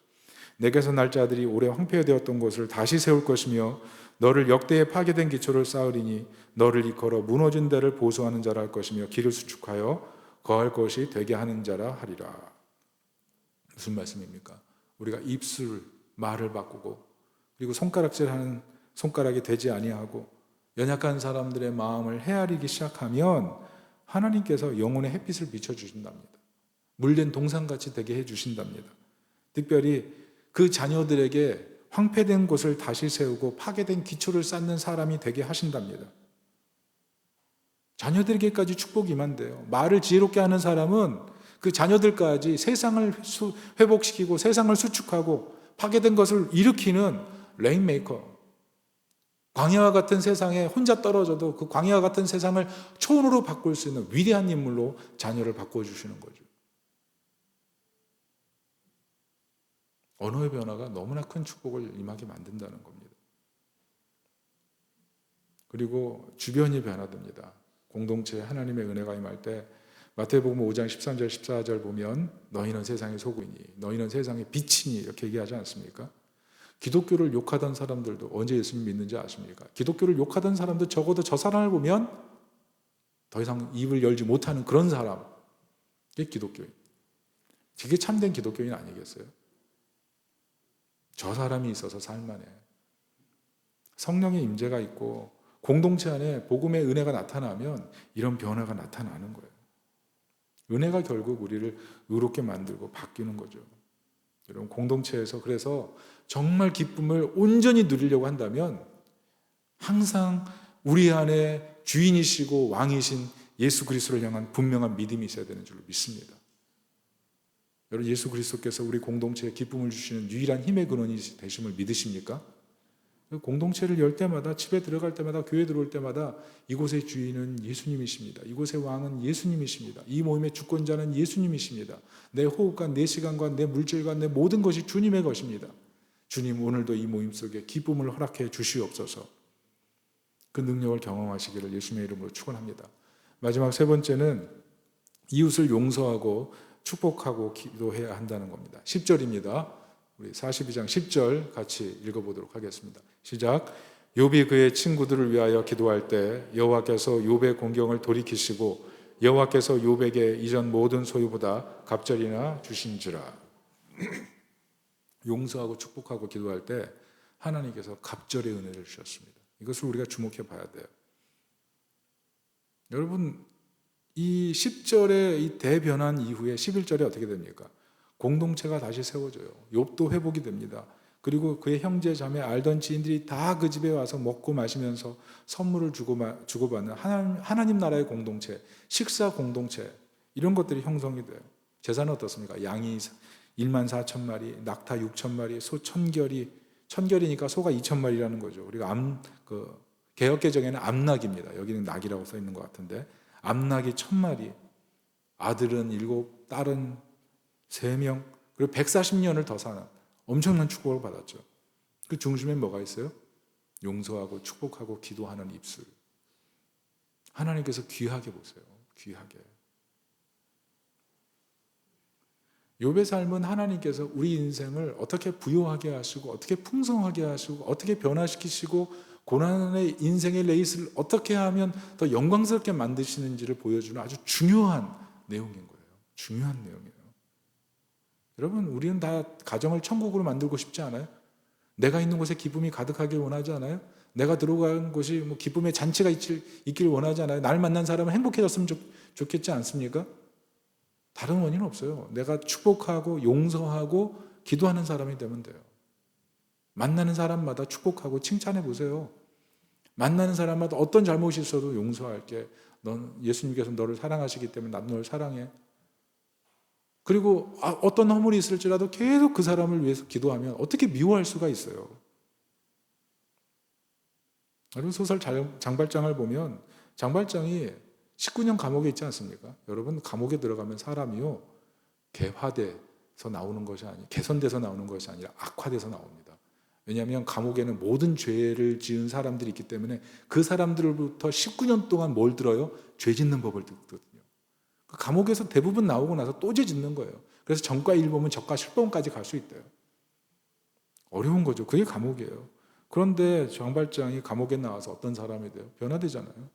내게서 날 자들이 오래 황폐되었던 곳을 다시 세울 것이며 너를 역대에 파괴된 기초를 쌓으리니 너를 이끌어 무너진 데를 보수하는 자라 할 것이며 길을 수축하여 거할 것이 되게 하는 자라 하리라. 무슨 말씀입니까? 우리가 입술, 말을 바꾸고 그리고 손가락질하는 손가락이 되지 아니하고 연약한 사람들의 마음을 헤아리기 시작하면 하나님께서 영혼의 햇빛을 비춰주신답니다. 물된 동산같이 되게 해주신답니다. 특별히 그 자녀들에게 황폐된 곳을 다시 세우고 파괴된 기초를 쌓는 사람이 되게 하신답니다. 자녀들에게까지 축복이 임한대요. 말을 지혜롭게 하는 사람은 그 자녀들까지 세상을 회복시키고 세상을 수축하고 파괴된 것을 일으키는 레인메이커, 광야와 같은 세상에 혼자 떨어져도 그 광야와 같은 세상을 초원으로 바꿀 수 있는 위대한 인물로 자녀를 바꿔주시는 거죠. 언어의 변화가 너무나 큰 축복을 임하게 만든다는 겁니다. 그리고 주변이 변화됩니다. 공동체에 하나님의 은혜가 임할 때 마태복음 5장 13절 14절 보면 너희는 세상의 소금이니 너희는 세상의 빛이니 이렇게 얘기하지 않습니까? 기독교를 욕하던 사람들도 언제 예수님 믿는지 아십니까? 기독교를 욕하던 사람도 적어도 저 사람을 보면 더 이상 입을 열지 못하는 그런 사람, 그게 기독교인. 그게 참된 기독교인 아니겠어요? 저 사람이 있어서 살만해. 성령의 임재가 있고 공동체 안에 복음의 은혜가 나타나면 이런 변화가 나타나는 거예요. 은혜가 결국 우리를 의롭게 만들고 바뀌는 거죠. 여러분, 공동체에서 그래서 정말 기쁨을 온전히 누리려고 한다면 항상 우리 안에 주인이시고 왕이신 예수 그리스도를 향한 분명한 믿음이 있어야 되는 줄로 믿습니다. 여러분, 예수 그리스도께서 우리 공동체에 기쁨을 주시는 유일한 힘의 근원이 되심을 믿으십니까? 공동체를 열 때마다, 집에 들어갈 때마다, 교회 들어올 때마다 이곳의 주인은 예수님이십니다. 이곳의 왕은 예수님이십니다. 이 모임의 주권자는 예수님이십니다. 내 호흡과 내 시간과 내 물질과 내 모든 것이 주님의 것입니다. 주님, 오늘도 이 모임 속에 기쁨을 허락해 주시옵소서. 그 능력을 경험하시기를 예수님의 이름으로 축원합니다. 마지막 세 번째는 이웃을 용서하고 축복하고 기도해야 한다는 겁니다. 10절입니다. 우리 42장 10절 같이 읽어보도록 하겠습니다. 시작. 욥이 그의 친구들을 위하여 기도할 때 여호와께서 욥의 공경을 돌이키시고 여호와께서 욥에게 이전 모든 소유보다 갑절이나 주신지라. 용서하고 축복하고 기도할 때 하나님께서 갑절의 은혜를 주셨습니다. 이것을 우리가 주목해 봐야 돼요. 여러분, 이 10절의 이 대변환 이후에 11절에 어떻게 됩니까? 공동체가 다시 세워져요. 욥도 회복이 됩니다. 그리고 그의 형제 자매 알던 지인들이 다 그 집에 와서 먹고 마시면서 선물을 주고받는 하나님 나라의 공동체, 식사 공동체, 이런 것들이 형성이 돼요. 재산은 어떻습니까? 양이 1만 4천 마리, 낙타 6천 마리, 소 1,000결이, 1,000결이니까 소가 2천 마리라는 거죠. 우리가 개역개정에는 암낙입니다. 여기는 낙이라고 써 있는 것 같은데, 암낙이 1,000마리, 아들은 7, 딸은 3명, 그리고 140년을 더 사는 엄청난 축복을 받았죠. 그 중심에 뭐가 있어요? 용서하고 축복하고 기도하는 입술. 하나님께서 귀하게 보세요. 귀하게. 욥의 삶은 하나님께서 우리 인생을 어떻게 부유하게 하시고 어떻게 풍성하게 하시고 어떻게 변화시키시고 고난의 인생의 레이스를 어떻게 하면 더 영광스럽게 만드시는지를 보여주는 아주 중요한 내용인 거예요. 중요한 내용이에요. 여러분, 우리는 다 가정을 천국으로 만들고 싶지 않아요? 내가 있는 곳에 기쁨이 가득하길 원하지 않아요? 내가 들어간 곳이 기쁨의 잔치가 있길 원하지 않아요? 날 만난 사람은 행복해졌으면 좋겠지 않습니까? 다른 원인은 없어요. 내가 축복하고 용서하고 기도하는 사람이 되면 돼요. 만나는 사람마다 축복하고 칭찬해 보세요. 만나는 사람마다 어떤 잘못이 있어도 용서할게. 예수님께서 너를 사랑하시기 때문에 나도 너를 사랑해. 그리고 어떤 허물이 있을지라도 계속 그 사람을 위해서 기도하면 어떻게 미워할 수가 있어요. 여러분, 소설 장발장을 보면 장발장이 19년 감옥에 있지 않습니까? 여러분, 감옥에 들어가면 사람이요, 개화돼서 나오는 것이 아니라, 개선돼서 나오는 것이 아니라 악화돼서 나옵니다. 왜냐하면 감옥에는 모든 죄를 지은 사람들이 있기 때문에 그 사람들로부터 19년 동안 뭘 들어요? 죄 짓는 법을 듣거든요. 감옥에서 대부분 나오고 나서 또 죄 짓는 거예요. 그래서 정과 일범은 적과 실범까지 갈 수 있대요. 어려운 거죠. 그게 감옥이에요. 그런데 장발장이 감옥에 나와서 어떤 사람이 돼요? 변화되잖아요.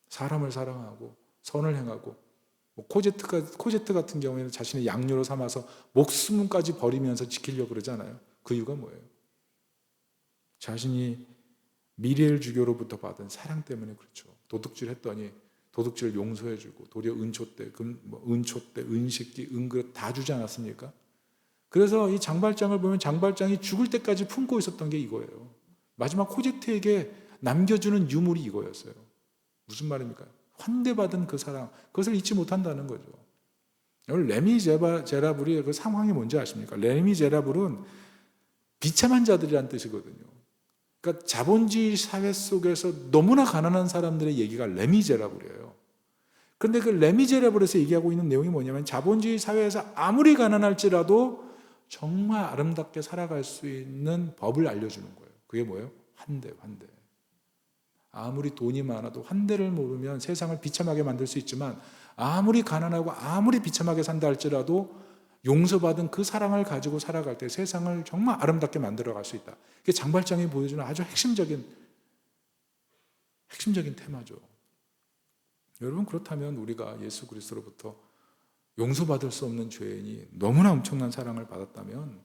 사람을 사랑하고 선을 행하고, 코제트 같은 경우에는 자신의 양료로 삼아서 목숨까지 버리면서 지키려고 그러잖아요. 그 이유가 뭐예요? 자신이 미리엘 주교로부터 받은 사랑 때문에 그렇죠. 도둑질 했더니 도둑질 용서해주고 도리어 은초대, 은식기, 은그릇 다 주지 않았습니까? 그래서 이 장발장을 보면 장발장이 죽을 때까지 품고 있었던 게 이거예요. 마지막 코제트에게 남겨주는 유물이 이거였어요. 무슨 말입니까? 환대받은 그 사랑, 그것을 잊지 못한다는 거죠. 레미제라블의 그 상황이 뭔지 아십니까? 레미제라블은 비참한 자들이란 뜻이거든요. 그러니까 자본주의 사회 속에서 너무나 가난한 사람들의 얘기가 레미제라블이에요. 그런데 그 레미제라블에서 얘기하고 있는 내용이 뭐냐면, 자본주의 사회에서 아무리 가난할지라도 정말 아름답게 살아갈 수 있는 법을 알려주는 거예요. 그게 뭐예요? 환대. 아무리 돈이 많아도 환대를 모르면 세상을 비참하게 만들 수 있지만, 아무리 가난하고 아무리 비참하게 산다 할지라도 용서받은 그 사랑을 가지고 살아갈 때 세상을 정말 아름답게 만들어갈 수 있다. 그게 장발장이 보여주는 아주 핵심적인 테마죠. 여러분, 그렇다면 우리가 예수 그리스도로부터 용서받을 수 없는 죄인이 너무나 엄청난 사랑을 받았다면,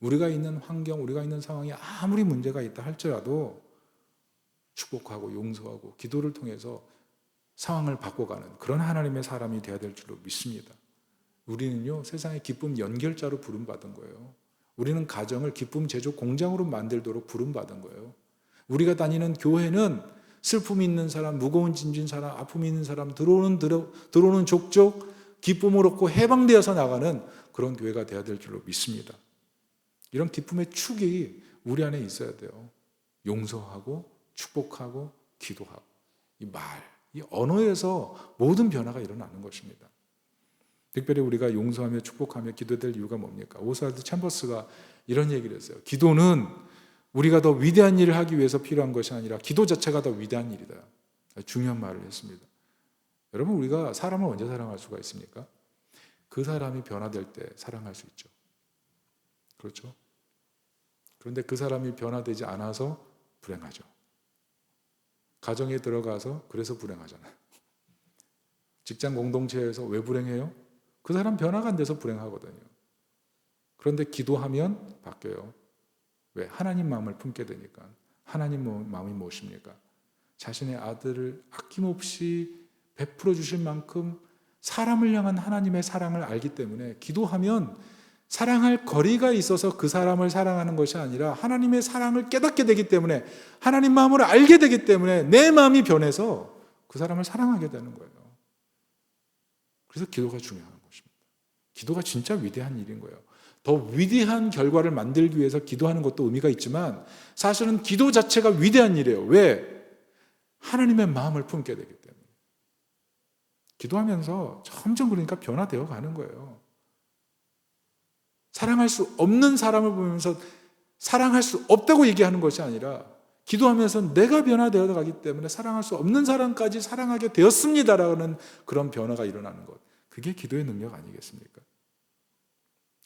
우리가 있는 환경, 우리가 있는 상황이 아무리 문제가 있다 할지라도 축복하고 용서하고 기도를 통해서 상황을 바꿔가는 그런 하나님의 사람이 되어야 될 줄로 믿습니다. 우리는요, 세상의 기쁨 연결자로 부름받은 거예요. 우리는 가정을 기쁨 제조 공장으로 만들도록 부름받은 거예요. 우리가 다니는 교회는 슬픔이 있는 사람, 무거운 짐진 사람, 아픔이 있는 사람, 들어오는 족족 기쁨을 얻고 해방되어서 나가는 그런 교회가 되어야 될 줄로 믿습니다. 이런 기쁨의 축이 우리 안에 있어야 돼요. 용서하고 축복하고 기도하고, 이 언어에서 모든 변화가 일어나는 것입니다. 특별히 우리가 용서하며 축복하며 기도될 이유가 뭡니까? 오스왈드 챔버스가 이런 얘기를 했어요. 기도는 우리가 더 위대한 일을 하기 위해서 필요한 것이 아니라 기도 자체가 더 위대한 일이다. 중요한 말을 했습니다. 여러분, 우리가 사람을 언제 사랑할 수가 있습니까? 그 사람이 변화될 때 사랑할 수 있죠. 그렇죠? 그런데 그 사람이 변화되지 않아서 불행하죠. 가정에 들어가서 그래서 불행하잖아요. 직장 공동체에서 왜 불행해요? 그 사람 변화가 안 돼서 불행하거든요. 그런데 기도하면 바뀌어요. 왜? 하나님 마음을 품게 되니까. 하나님 마음이 무엇입니까? 자신의 아들을 아낌없이 베풀어 주실 만큼 사람을 향한 하나님의 사랑을 알기 때문에 기도하면 사랑할 거리가 있어서 그 사람을 사랑하는 것이 아니라 하나님의 사랑을 깨닫게 되기 때문에, 하나님 마음을 알게 되기 때문에 내 마음이 변해서 그 사람을 사랑하게 되는 거예요. 그래서 기도가 중요한 것입니다. 기도가 진짜 위대한 일인 거예요. 더 위대한 결과를 만들기 위해서 기도하는 것도 의미가 있지만 사실은 기도 자체가 위대한 일이에요. 왜? 하나님의 마음을 품게 되기 때문에. 기도하면서 점점 그러니까 변화되어 가는 거예요. 사랑할 수 없는 사람을 보면서 사랑할 수 없다고 얘기하는 것이 아니라 기도하면서 내가 변화되어 가기 때문에 사랑할 수 없는 사람까지 사랑하게 되었습니다라는 그런 변화가 일어나는 것. 그게 기도의 능력 아니겠습니까?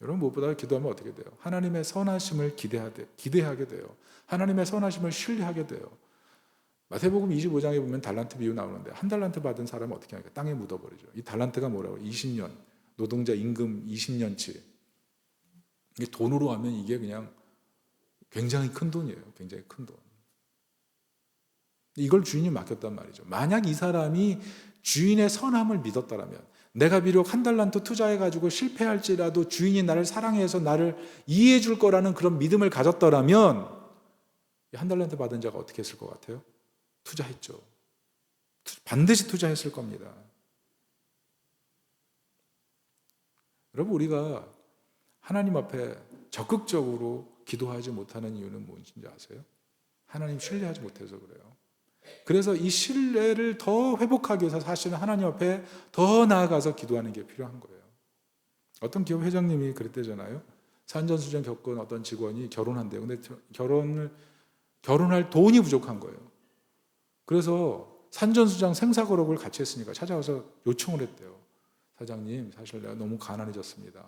여러분, 무엇보다 기도하면 어떻게 돼요? 하나님의 선하심을 기대하게 돼요. 하나님의 선하심을 신뢰하게 돼요. 마태복음 25장에 보면 달란트 비유 나오는데 한 달란트 받은 사람은 어떻게 하니까 땅에 묻어버리죠. 이 달란트가 뭐라고? 20년, 노동자 임금 20년치. 이게 돈으로 하면 이게 그냥 굉장히 큰 돈이에요. 굉장히 큰 돈. 이걸 주인이 맡겼단 말이죠. 만약 이 사람이 주인의 선함을 믿었다라면, 내가 비록 한 달란트 투자해가지고 실패할지라도 주인이 나를 사랑해서 나를 이해해 줄 거라는 그런 믿음을 가졌더라면 한 달란트 받은 자가 어떻게 했을 것 같아요? 투자했죠. 반드시 투자했을 겁니다. 여러분, 우리가 하나님 앞에 적극적으로 기도하지 못하는 이유는 뭔지 아세요? 하나님 신뢰하지 못해서 그래요. 그래서 이 신뢰를 더 회복하기 위해서 사실은 하나님 앞에 더 나아가서 기도하는 게 필요한 거예요. 어떤 기업 회장님이 그랬대잖아요. 산전수전 겪은 어떤 직원이 결혼한대요. 근데 결혼할 돈이 부족한 거예요. 그래서 산전수전 생사거록을 같이 했으니까 찾아와서 요청을 했대요. 사장님, 사실 내가 너무 가난해졌습니다.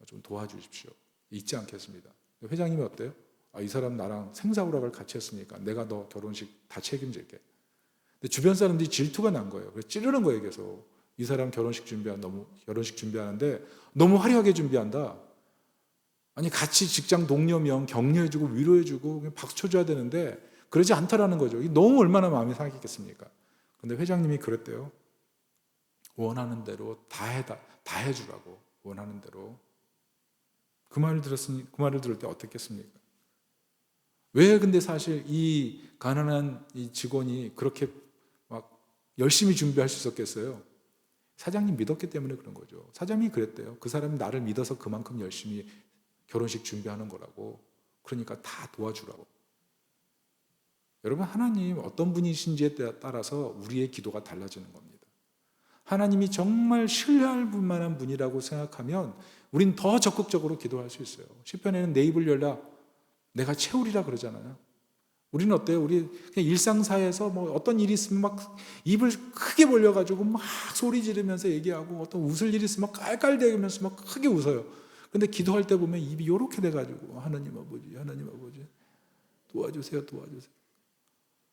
좀 도와주십시오. 잊지 않겠습니다. 회장님이 어때요? 이 사람 나랑 생사오락을 같이 했으니까 내가 너 결혼식 다 책임질게. 근데 주변 사람들이 질투가 난 거예요. 그래서 찌르는 거예요, 계속. 이 사람 결혼식 준비하는데 너무 화려하게 준비한다. 아니, 같이 직장 동료면 격려해주고 위로해주고 박수 쳐줘야 되는데 그러지 않다라는 거죠. 너무 얼마나 마음이 상했겠습니까? 근데 회장님이 그랬대요. 원하는 대로 다 해주라고. 원하는 대로. 그 말을 들을 때 어떻겠습니까? 왜 근데 사실 이 가난한 이 직원이 그렇게 막 열심히 준비할 수 있었겠어요? 사장님 믿었기 때문에 그런 거죠. 사장님이 그랬대요. 그 사람이 나를 믿어서 그만큼 열심히 결혼식 준비하는 거라고. 그러니까 다 도와주라고. 여러분, 하나님 어떤 분이신지에 따라서 우리의 기도가 달라지는 겁니다. 하나님이 정말 신뢰할 만한 분이라고 생각하면 우린 더 적극적으로 기도할 수 있어요. 시편에는 내 입을 열라 내가 채우리라 그러잖아요. 우리는 어때요? 우리 그냥 일상사에서 뭐 어떤 일이 있으면 막 입을 크게 벌려가지고 막 소리 지르면서 얘기하고, 어떤 웃을 일이 있으면 막 깔깔대면서 막 크게 웃어요. 근데 기도할 때 보면 입이 요렇게 돼가지고 하나님 아버지 도와주세요.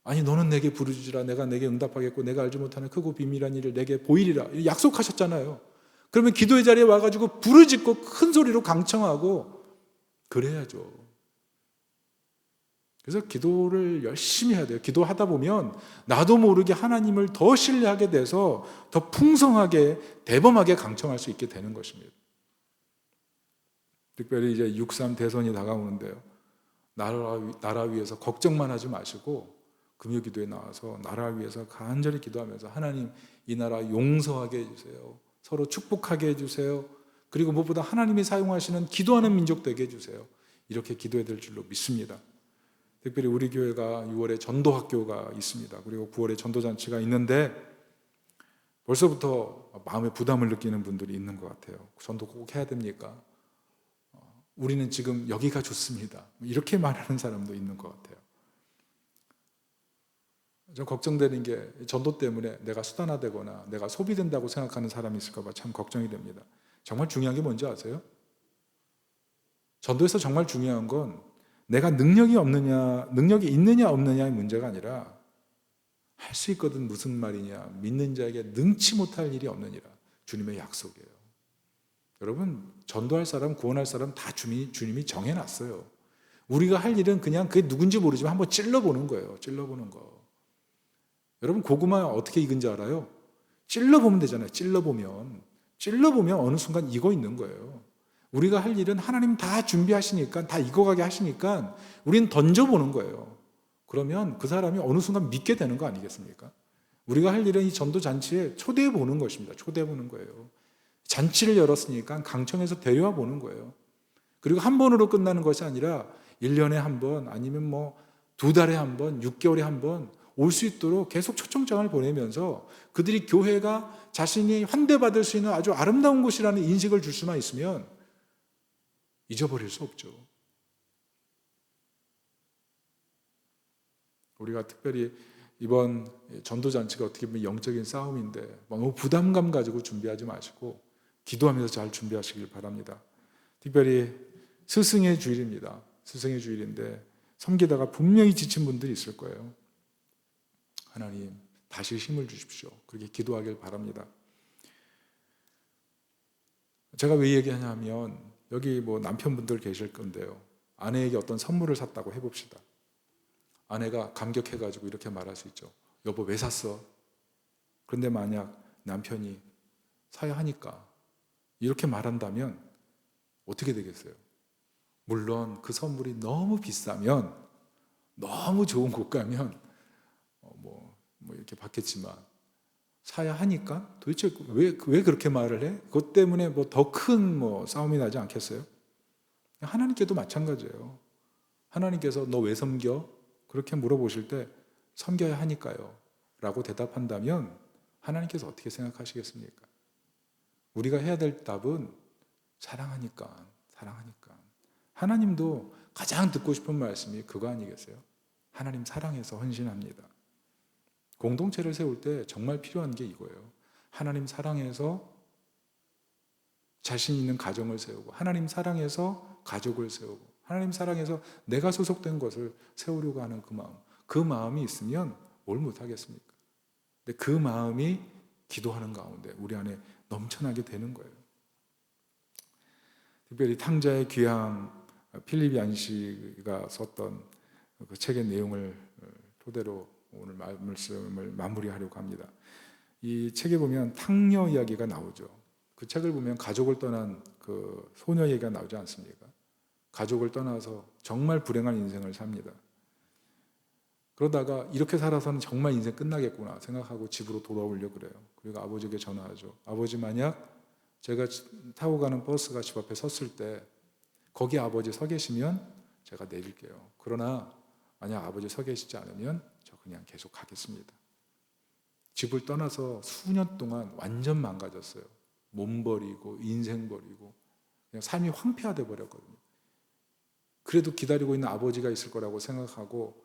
아니, 너는 내게 부르짖으라. 내가 내게 응답하겠고 내가 알지 못하는 크고 비밀한 일을 내게 보이리라. 약속하셨잖아요. 그러면 기도의 자리에 와가지고 부르짖고 큰 소리로 강청하고 그래야죠. 그래서 기도를 열심히 해야 돼요. 기도하다 보면 나도 모르게 하나님을 더 신뢰하게 돼서 더 풍성하게 대범하게 강청할 수 있게 되는 것입니다. 특별히 이제 6.3 대선이 다가오는데요. 나라 위해서 걱정만 하지 마시고 금요기도에 나와서 나라 위해서 간절히 기도하면서 하나님, 이 나라 용서하게 해주세요. 서로 축복하게 해주세요. 그리고 무엇보다 하나님이 사용하시는 기도하는 민족 되게 해주세요. 이렇게 기도해야 될 줄로 믿습니다. 특별히 우리 교회가 6월에 전도학교가 있습니다. 그리고 9월에 전도잔치가 있는데 벌써부터 마음에 부담을 느끼는 분들이 있는 것 같아요. 전도 꼭 해야 됩니까? 우리는 지금 여기가 좋습니다. 이렇게 말하는 사람도 있는 것 같아요. 좀 걱정되는 게 전도 때문에 내가 수단화되거나 내가 소비된다고 생각하는 사람이 있을까 봐 참 걱정이 됩니다. 정말 중요한 게 뭔지 아세요? 전도에서 정말 중요한 건 내가 능력이 없느냐, 능력이 있느냐 없느냐의 문제가 아니라 할 수 있거든 무슨 말이냐, 믿는 자에게 능치 못할 일이 없느니라. 주님의 약속이에요. 여러분, 전도할 사람, 구원할 사람 다 주님이 정해놨어요. 우리가 할 일은 그냥 그게 누군지 모르지만 한번 찔러보는 거예요. 찔러보는 거. 여러분, 고구마 어떻게 익은지 알아요? 찔러보면 되잖아요. 찔러보면 어느 순간 익어 있는 거예요. 우리가 할 일은 하나님 다 준비하시니까, 다 익어가게 하시니까 우리는 던져보는 거예요. 그러면 그 사람이 어느 순간 믿게 되는 거 아니겠습니까? 우리가 할 일은 이 전도 잔치에 초대해 보는 것입니다. 초대해 보는 거예요. 잔치를 열었으니까 강청에서 데려와 보는 거예요. 그리고 한 번으로 끝나는 것이 아니라 1년에 한 번, 아니면 뭐 2달에 한 번, 6개월에 한 번 올 수 있도록 계속 초청장을 보내면서 그들이 교회가 자신이 환대받을 수 있는 아주 아름다운 곳이라는 인식을 줄 수만 있으면 잊어버릴 수 없죠. 우리가 특별히 이번 전도잔치가 어떻게 보면 영적인 싸움인데 너무 부담감 가지고 준비하지 마시고 기도하면서 잘 준비하시길 바랍니다. 특별히 스승의 주일입니다. 스승의 주일인데 섬기다가 분명히 지친 분들이 있을 거예요. 하나님 다시 힘을 주십시오. 그렇게 기도하길 바랍니다. 제가 왜 얘기하냐면 여기 뭐 남편분들 계실 건데요. 아내에게 어떤 선물을 샀다고 해봅시다. 아내가 감격해가지고 이렇게 말할 수 있죠. 여보 왜 샀어? 그런데 만약 남편이 사야 하니까 이렇게 말한다면 어떻게 되겠어요? 물론 그 선물이 너무 비싸면, 너무 좋은 곳가면 뭐 이렇게 받겠지만 사야 하니까 도대체 왜 그렇게 말을 해? 그것 때문에 뭐 더 큰 싸움이 나지 않겠어요? 하나님께도 마찬가지예요. 하나님께서 너 왜 섬겨? 그렇게 물어보실 때 섬겨야 하니까요 라고 대답한다면 하나님께서 어떻게 생각하시겠습니까? 우리가 해야 될 답은 사랑하니까. 하나님도 가장 듣고 싶은 말씀이 그거 아니겠어요? 하나님 사랑해서 헌신합니다. 공동체를 세울 때 정말 필요한 게 이거예요. 하나님 사랑해서 자신 있는 가정을 세우고, 하나님 사랑해서 가족을 세우고, 하나님 사랑해서 내가 소속된 것을 세우려고 하는 그 마음이 있으면 뭘 못하겠습니까? 근데 그 마음이 기도하는 가운데 우리 안에 넘쳐나게 되는 거예요. 특별히 탕자의 귀향, 필립 얀시가 썼던 그 책의 내용을 토대로 오늘 말씀을 마무리하려고 합니다. 이 책에 보면 탕녀 이야기가 나오죠. 그 책을 보면 가족을 떠난 그 소녀 얘기가 나오지 않습니까? 가족을 떠나서 정말 불행한 인생을 삽니다. 그러다가 이렇게 살아서는 정말 인생 끝나겠구나 생각하고 집으로 돌아오려고 그래요. 그리고 아버지에게 전화하죠. 아버지, 만약 제가 타고 가는 버스가 집 앞에 섰을 때 거기 아버지 서 계시면 제가 내릴게요. 그러나 만약 아버지 서 계시지 않으면 저 그냥 계속 가겠습니다. 집을 떠나서 수년 동안 완전 망가졌어요. 몸 버리고 인생 버리고 그냥 삶이 황폐화돼 버렸거든요. 그래도 기다리고 있는 아버지가 있을 거라고 생각하고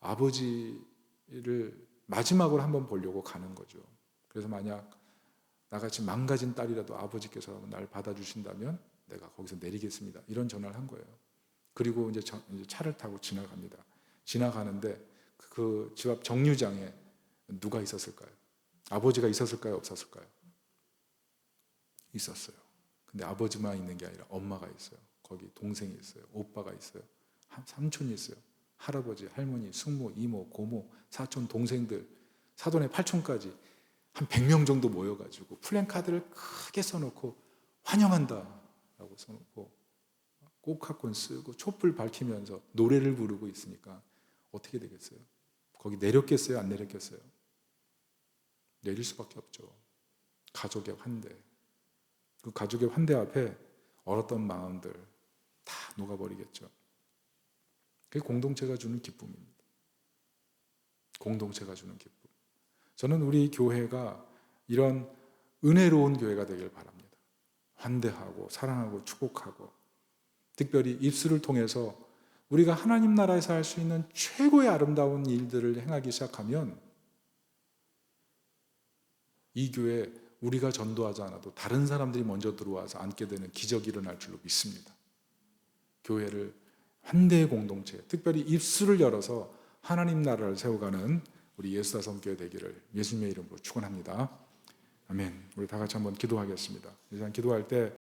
아버지를 마지막으로 한번 보려고 가는 거죠. 그래서 만약 나같이 망가진 딸이라도 아버지께서 날 받아주신다면 내가 거기서 내리겠습니다. 이런 전화를 한 거예요. 그리고 이제 차를 타고 지나갑니다. 지나가는데 그 집 앞 정류장에 누가 있었을까요? 아버지가 있었을까요? 없었을까요? 있었어요. 근데 아버지만 있는 게 아니라 엄마가 있어요. 거기 동생이 있어요. 오빠가 있어요. 삼촌이 있어요. 할아버지, 할머니, 숙모, 이모, 고모, 사촌, 동생들, 사돈의 팔촌까지 한 100명 정도 모여가지고 플랜카드를 크게 써놓고 환영한다 라고 써놓고 꽃화권 쓰고 촛불 밝히면서 노래를 부르고 있으니까 어떻게 되겠어요? 거기 내렸겠어요? 안 내렸겠어요? 내릴 수밖에 없죠. 가족의 환대. 그 가족의 환대 앞에 얼었던 마음들 다 녹아버리겠죠. 그게 공동체가 주는 기쁨입니다. 공동체가 주는 기쁨. 저는 우리 교회가 이런 은혜로운 교회가 되길 바랍니다. 환대하고 사랑하고 축복하고, 특별히 입술을 통해서 우리가 하나님 나라에서 할 수 있는 최고의 아름다운 일들을 행하기 시작하면 이 교회 우리가 전도하지 않아도 다른 사람들이 먼저 들어와서 앉게 되는 기적이 일어날 줄로 믿습니다. 교회를 환대의 공동체, 특별히 입술을 열어서 하나님 나라를 세워가는 우리 예수다성교회 되기를 예수님의 이름으로 축원합니다. 아멘. 우리 다 같이 한번 기도하겠습니다. 이 시간 기도할 때